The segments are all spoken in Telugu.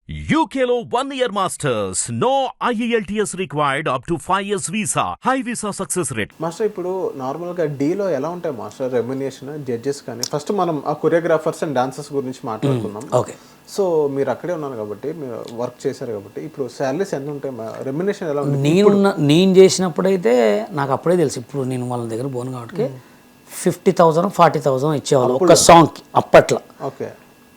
UKLO 1 year masters. No IELTS required up to 5 years visa. High visa success rate. Master ఇప్పుడు నార్మల్గా డీలో ఎలా ఉంటాయి మాస్టర్ రెమ్యునేషన్ జడ్జెస్ కానీ ఫస్ట్ మనం ఆ కొరియోగ్రాఫర్స్ అండ్ డాన్సర్స్ గురించి మాట్లాడుకుందాం. ఓకే. సో మీరు అక్కడే ఉన్నారు కాబట్టి మీరు వర్క్ చేశారు కాబట్టి ఇప్పుడు శాలరీస్ ఎంత ఉంటాయి, రెమ్యునేషన్ ఎలా ఉంటుంది? నేను చేసినప్పుడైతే నాకు అప్పుడే తెలుసు. ఇప్పుడు నేను వాళ్ళ దగ్గర పోను కాబట్టి 50,000 40,000 ఇచ్చేవాళ్ళు ఒక సాంగ్కి అప్పట్లో. ఓకే.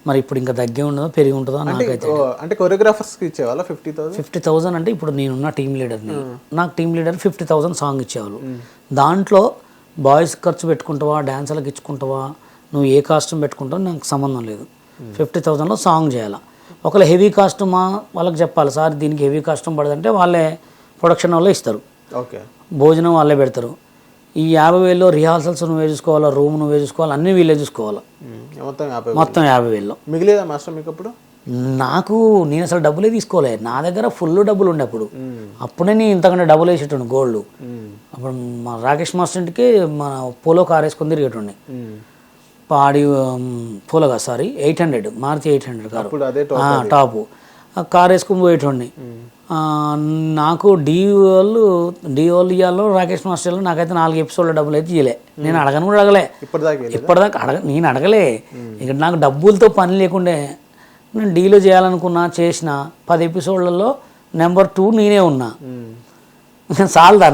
మరి ఇప్పుడు ఇంకా తగ్గే ఉండదో పెరిగి ఉంటుందో నాకైతే. అంటే కొరియోగ్రాఫర్స్కి ఇచ్చేవాళ్ళ 50,000 అంటే ఇప్పుడు నేనున్న టీమ్ లీడర్ని, నాకు టీమ్ లీడర్ 50,000 సాంగ్ ఇచ్చేవాళ్ళు. దాంట్లో బాయ్స్ ఖర్చు పెట్టుకుంటావా, డాన్సర్లకు ఇచ్చుకుంటావా, నువ్వు ఏ కాస్ట్యూమ్ పెట్టుకుంటావు నాకు సంబంధం లేదు. 50,000లో సాంగ్ చేయాలి. ఒకవేళ హెవీ కాస్ట్యూమా వాళ్ళకి చెప్పాలి, సార్ దీనికి హెవీ కాస్ట్యూమ్ పడదంటే వాళ్ళే ప్రొడక్షన్ వాళ్ళే ఇస్తారు. ఓకే. భోజనం వాళ్ళే పెడతారు. ఈ 50,000లో రిహార్సల్స్ నువ్వే చూసుకోవాలా, రూమ్ నువ్వే చూసుకోవాలి, అన్నీ వీళ్ళే చూసుకోవాలా. మొత్తం 50,000లో మిగిలేదా మాస్టర్ మీకు? అప్పుడు నేను అసలు డబ్బులే తీసుకోలే, నా దగ్గర ఫుల్ డబ్బులు ఉండే అప్పుడు. అప్పుడే నేను ఇంతకంటే డబ్బులు వేసేటండి గోల్డ్. అప్పుడు మా రాకేష్ మాస్టర్ ఇంటికి మన పోలో కార్ వేసుకొని తిరిగేటండి. పాడి పోలోగా 800 మారుతి 800 కారు టాపు కార్ వేసుకొని పోయేటండి. నాకు డీ వాళ్ళు ఇవ్వాలో రాకేష్ మాస్టర్లో నాకైతే 4 ఎపిసోడ్ల డబ్బులు అయితే ఇవ్వలే. నేను అడగను కూడా అడగలే, ఇప్పటిదాకా నేను అడగలే. ఇక్కడ నాకు డబ్బులతో పని లేకుండే. నేను డీలో చేయాలనుకున్నా, చేసిన 10 ఎపిసోడ్లలో నెంబర్ 2 నేనే ఉన్నా. చాలదా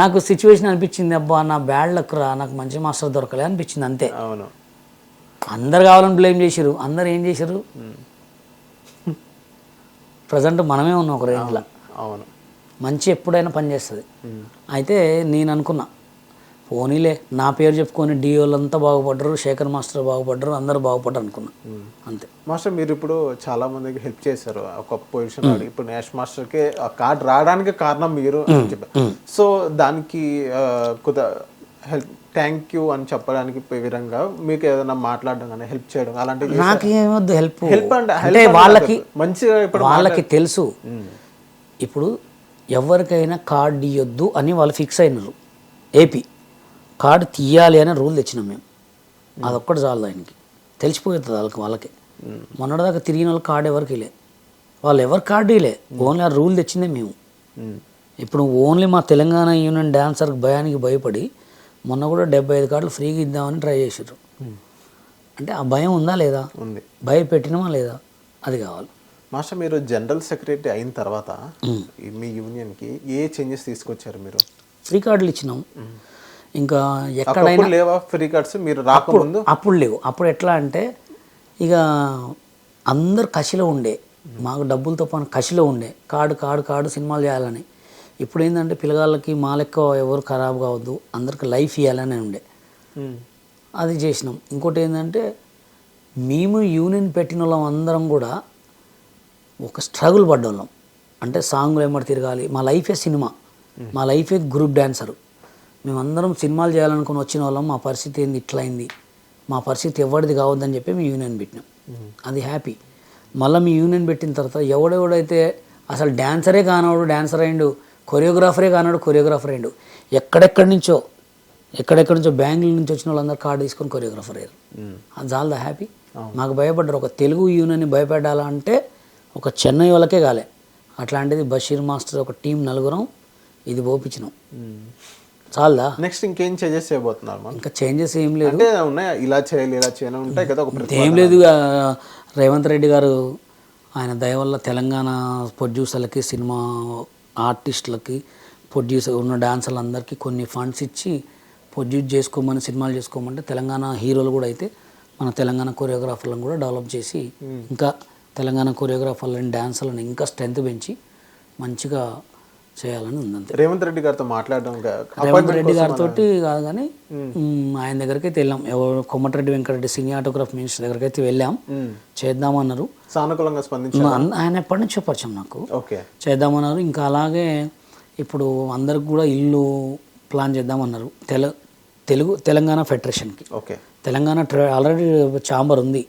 నాకు సిచ్యువేషన్ అనిపించింది, అబ్బా నా బ్యాడ్ లక్ రా, నాకు మంచి మాస్టర్ దొరకలే అనిపించింది అంతే. అందరు కావాలని బ్లేమ్ చేశారు. అందరు ఏం చేశారు, ప్రజెంట్ మనమే ఉన్నాం ఒక రేంజ్లో. అవును, మంచి ఎప్పుడైనా పనిచేస్తుంది. అయితే నేను అనుకున్నా, పోనీలే నా పేరు చెప్పుకొని డీ వాళ్ళంతా బాగుపడ్డరు, శేఖర్ మాస్టర్ బాగుపడ్డరు, అందరూ బాగుపడ్డారు అనుకున్నా అంతే. మాస్టర్ మీరు ఇప్పుడు చాలా మందికి హెల్ప్ చేశారు ఒక పొజిషన్. ఇప్పుడు నేష్ మాస్టర్కి ఆ కార్డ్ రావడానికి కారణం మీరు అని చెప్పారు. సో దానికి కొద్దిగా హెల్ప్ థ్యాంక్ యూ అని చెప్పడానికి విధంగా మీకు ఏదైనా మాట్లాడడం కానీ హెల్ప్ చేయడం అలాంటివి? నాకేమొద్దు హెల్ప్. అంటే వాళ్ళకి మంచిగా ఇప్పుడు వాళ్ళకి తెలుసు. ఇప్పుడు ఎవరికైనా కార్డు ఇవ్వద్దు అని వాళ్ళు ఫిక్స్ అయినారు. ఏపీ కార్డు తీయాలి అనే రూల్ తెచ్చినాం మేము. అదొక్కటి చాలు, ఆయనకి తెలిసిపోతుంది వాళ్ళకి. మొన్నటిదాకా తిరిగిన వాళ్ళు కార్డు ఎవరికి లే, వాళ్ళు ఎవరు కార్డు ఇలే, ఓన్లీ ఆ రూల్ తెచ్చిందే మేము. ఇప్పుడు ఓన్లీ మా తెలంగాణ యూనియన్ డాన్సర్కి భయానికి భయపడి మొన్న కూడా 75 కార్డులు ఫ్రీగా ఇద్దామని ట్రై చేసారు. అంటే ఆ భయం ఉందా లేదా, ఉంది, భయపెట్టినమా లేదా, అది కావాలి. మాస్టర్ మీరు జనరల్ సెక్రటరీ అయిన తర్వాత మీ యూనియన్కి ఏ చేంజెస్ తీసుకొచ్చారు మీరు? ఫ్రీ కార్డులు ఇచ్చినాం. ఇంకా ఎక్కడైనా లేవా ఫ్రీ కార్డ్స్? మీరు రాకముందు అప్పుడు లేవు. అప్పుడు ఎట్లా అంటే ఇక అందరు కసిలో ఉండే, మాకు డబ్బులతో పాటు కసిలో ఉండే, కార్డు సినిమాలు చేయాలని. ఇప్పుడు ఏంటంటే పిల్లగాళ్ళకి మా లెక్క ఎవరు ఖరాబ్ కావద్దు, అందరికి లైఫ్ ఇవ్వాలని ఉండే, అది చేసినాం. ఇంకోటి ఏంటంటే మేము యూనియన్ పెట్టిన వాళ్ళం అందరం కూడా ఒక స్ట్రగుల్ పడ్డోళ్ళం. అంటే సాంగ్లు ఏమటి తిరగాలి, మా లైఫే సినిమా, మా లైఫే గ్రూప్ డాన్సరు. మేమందరం సినిమాలు చేయాలనుకుని వచ్చిన వాళ్ళం. మా పరిస్థితి ఏంది ఇట్లయింది, మా పరిస్థితి ఎవరిది కావద్దని చెప్పి మీ యూనియన్ పెట్టినాం. అది హ్యాపీ. మళ్ళీ మీ యూనియన్ పెట్టిన తర్వాత ఎవడెవడైతే అసలు డాన్సరే కానివాడు డాన్సర్ అయిండు, కొరియోగ్రాఫరే కానివాడు కొరియోగ్రాఫర్ అయిండు, ఎక్కడెక్కడి నుంచో బెంగళూరు నుంచి వచ్చిన వాళ్ళందరూ కార్డు తీసుకొని కొరియోగ్రాఫర్ అయ్యారు. అది చాలా హ్యాపీ. మాకు భయపడ్డారు. ఒక తెలుగు యూనియన్ని భయపెట్టాలంటే ఒక చెన్నై వాళ్ళకే కాలే, అట్లాంటిది బషీర్ మాస్టర్ ఒక టీం 4 ఇది పోపించినాం. చాలదా? నెక్స్ట్ ఇంకేం చేంజెస్ చేయబోతున్నారు? ఇంకా చేంజెస్ ఏం లేదు, ఉన్నాయా ఇలా చేయాలి ఇలా చేయాలి ఉంటాయి కదా, ఏం లేదు. రేవంత్ రెడ్డి గారు ఆయన దయ వల్ల తెలంగాణ ప్రొడ్యూసర్లకి, సినిమా ఆర్టిస్టులకి, ప్రొడ్యూసర్ ఉన్న డాన్సర్లందరికీ కొన్ని ఫండ్స్ ఇచ్చి ప్రొడ్యూస్ చేసుకోమని, సినిమాలు చేసుకోమంటే తెలంగాణ హీరోలు కూడా అయితే మన తెలంగాణ కొరియోగ్రాఫర్లను కూడా డెవలప్ చేసి ఇంకా తెలంగాణ కొరియోగ్రాఫర్లని డాన్సర్లను ఇంకా స్ట్రెంత్ పెంచి మంచిగా చేయాలని ఉందంతే. రేవంత్ రెడ్డి గారితో మాట్లాడడం? రేవంత్ రెడ్డి గారితో కాదు కానీ ఆయన దగ్గరికి అయితే వెళ్ళాం. ఎవరు కోమటిరెడ్డి వెంకటరెడ్డి సినిమాటోగ్రాఫ్ మినిస్టర్ దగ్గరికి అయితే వెళ్ళాం. చేద్దామన్నారు, సానుకూలంగా స్పందించారు. ఆయన ఎప్పటి నుంచో పరిచయం నాకు, చేద్దామన్నారు. ఇంకా అలాగే ఇప్పుడు అందరికి కూడా ఇల్లు ప్లాన్ చేద్దామన్నారు తెలంగాణ ఫెడరేషన్కి. తెలంగాణ ఆల్రెడీ ఛాంబర్ ఉంది,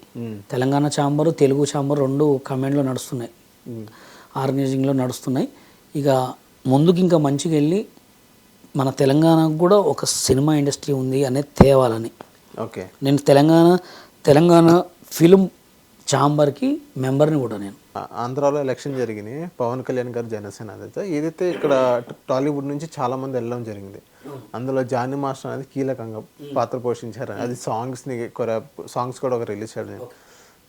తెలంగాణ ఛాంబరు తెలుగు ఛాంబర్ 2 కమాండ్లో నడుస్తున్నాయి, ఆర్గనైజింగ్లో నడుస్తున్నాయి. ఇక ముందుకు ఇంకా మంచిగా వెళ్ళి మన తెలంగాణకు కూడా ఒక సినిమా ఇండస్ట్రీ ఉంది అనేది తేవాలని. నేను తెలంగాణ ఫిలిం ఛాంబర్కి మెంబర్ని కూడా నేను. ఆంధ్రాలో ఎలక్షన్ జరిగినాయి, పవన్ కళ్యాణ్ గారు జనసేన అదైతే ఏదైతే ఇక్కడ టాలీవుడ్ నుంచి చాలా మంది వెళ్ళడం జరిగింది. అందులో జానీ మాస్టర్ అనేది కీలకంగా పాత్ర పోషించారు. అది సాంగ్స్ కూడా ఒక రిలీజ్ చేయడం.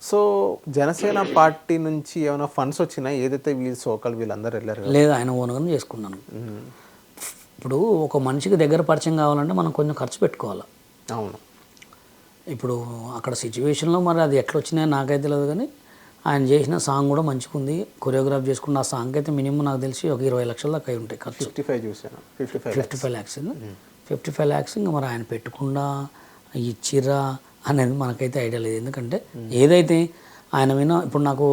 సో జనసేన పార్టీ నుంచి ఏమైనా ఫండ్స్ వచ్చినాయి ఏదైతే వీళ్ళందరూ వెళ్ళారు? లేదు, ఆయన ఓనగానే చేసుకున్నాను. ఇప్పుడు ఒక మనిషికి దగ్గర పరిచయం కావాలంటే మనం కొంచెం ఖర్చు పెట్టుకోవాలి. అవును. ఇప్పుడు అక్కడ సిచ్యువేషన్లో మరి అది ఎట్లా వచ్చినాయో నాకైతే తెలియదు, కానీ ఆయన చేసిన సాంగ్ కూడా మంచిగా ఉంది. కొరియోగ్రాఫ్ చేసుకున్న ఆ సాంగ్ అయితే మినిమం నాకు తెలిసి ఒక 20 లక్షల దాకా అయి ఉంటాయి ఖర్చు. 55 చూసాను. 55 ల్యాక్స్ 55 ల్యాక్స్. ఇంకా మరి ఆయన పెట్టకుండా ఇచ్చిర్రా అనేది మనకైతే ఐడియా లేదు. ఎందుకంటే ఏదైతే ఆయన మీద ఇప్పుడు నాకు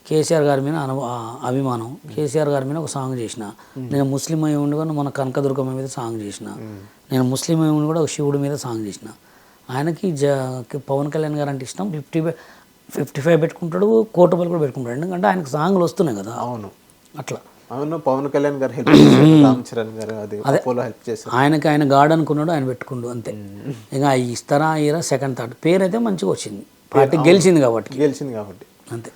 కేసీఆర్ గారి మీద అభిమానం, కేసీఆర్ గారి మీద ఒక సాంగ్ చేసిన, నేను ముస్లిం అయి ఉండి కూడా మన కనకదుర్గమ్మ మీద సాంగ్ చేసిన, నేను ముస్లిం అయి ఉండి కూడా ఒక శివుడి మీద సాంగ్ చేసిన. ఆయనకి పవన్ కళ్యాణ్ గారు అంటే ఇష్టం. 55 పెట్టుకుంటాడు, ₹1 కోటి కూడా పెట్టుకుంటాడు. ఎందుకంటే ఆయనకు సాంగ్లు వస్తున్నాయి కదా. అవును, అట్లా. అవును, పవన్ కళ్యాణ్ గారు హెల్ప్ చేశారు, రామ్ చరణ్ గారు అది అపోలో హెల్ప్ చేశారు. ఆయనకి ఆయన గాడ్ అనుకున్నాడు, ఆయన పెట్టుకుండు అంతే. ఇంకా ఇస్తారా ఇయరా సెకండ్ థర్డ్ పేరు అయితే మంచిగా వచ్చింది, పార్టీ గెలిచింది కాబట్టి అంతే.